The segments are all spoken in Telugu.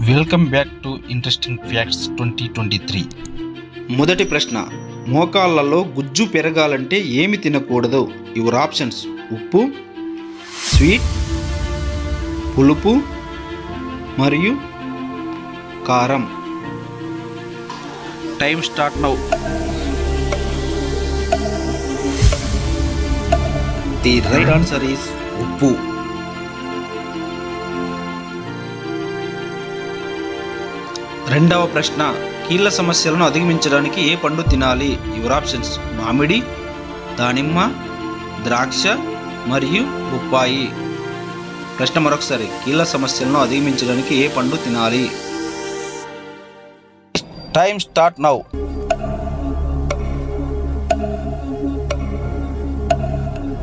Welcome back to interesting facts 2023. మొదటి ప్రశ్న, మోకాళ్ళలో గుజ్జు పెరగాలంటే ఏమి తినకూడదు? యువర్ ఆప్షన్స్: ఉప్పు, స్వీట్, పులుపు మరియు కారం. Time start now. The right answer is ఉప్పు. రెండవ ప్రశ్న, కీళ్ళ సమస్యలను అధిగమించడానికి ఏ పండు తినాలి? యువర్ ఆప్షన్స్: మామిడి, దానిమ్మ, ద్రాక్ష మరియు బొప్పాయి. ప్రశ్న మరొకసారి, కీళ్ళ సమస్యలను అధిగమించడానికి ఏ పండు తినాలి? Time start now.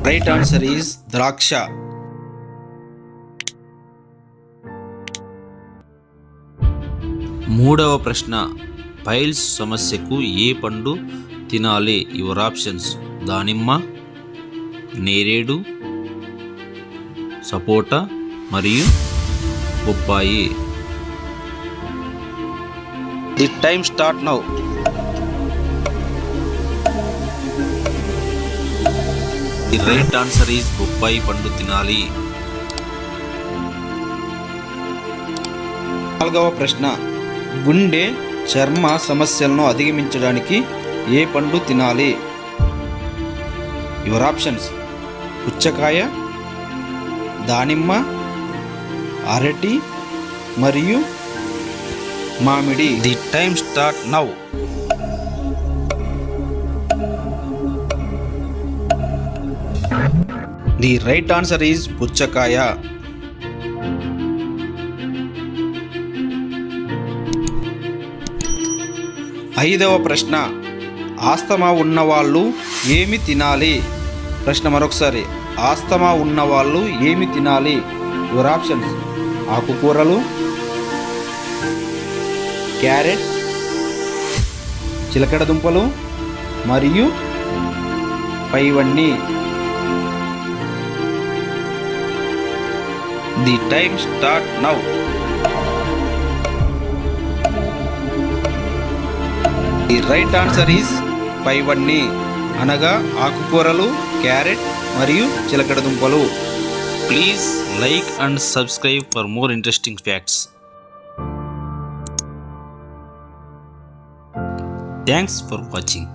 Right answer is ద్రాక్ష. మూడవ ప్రశ్న, పైల్స్ సమస్యకు ఏ పండు తినాలి? యువర్ ఆప్షన్స్: దానిమ్మ, నేరేడు, సపోటా మరియు బొప్పాయి. The time start now. The right answer is బొప్పాయి పండు తినాలి. నాలుగవ ప్రశ్న, గుండె చర్మ సమస్యలను అధిగమించడానికి ఏ పండు తినాలి? యువర్ ఆప్షన్స్: పుచ్చకాయ, దానిమ్మ, అరటి మరియు మామిడి. The time start now. The right answer is పుచ్చకాయ. ఐదవ ప్రశ్న, ఆస్తమా ఉన్నవాళ్ళు ఏమి తినాలి? ప్రశ్న మరొకసారి, ఆస్తమా ఉన్నవాళ్ళు ఏమి తినాలి? యువర్ ఆప్షన్స్: ఆకుకూరలు, క్యారెట్, చిలకడ దుంపలు మరియు పైవన్నీ. The time start now. The right answer is పైవన్నీ, అనగా ఆకుకూరలు, క్యారెట్ మరియు చిలకడ దుంపలు. Please like and subscribe for more interesting facts. Thanks for watching.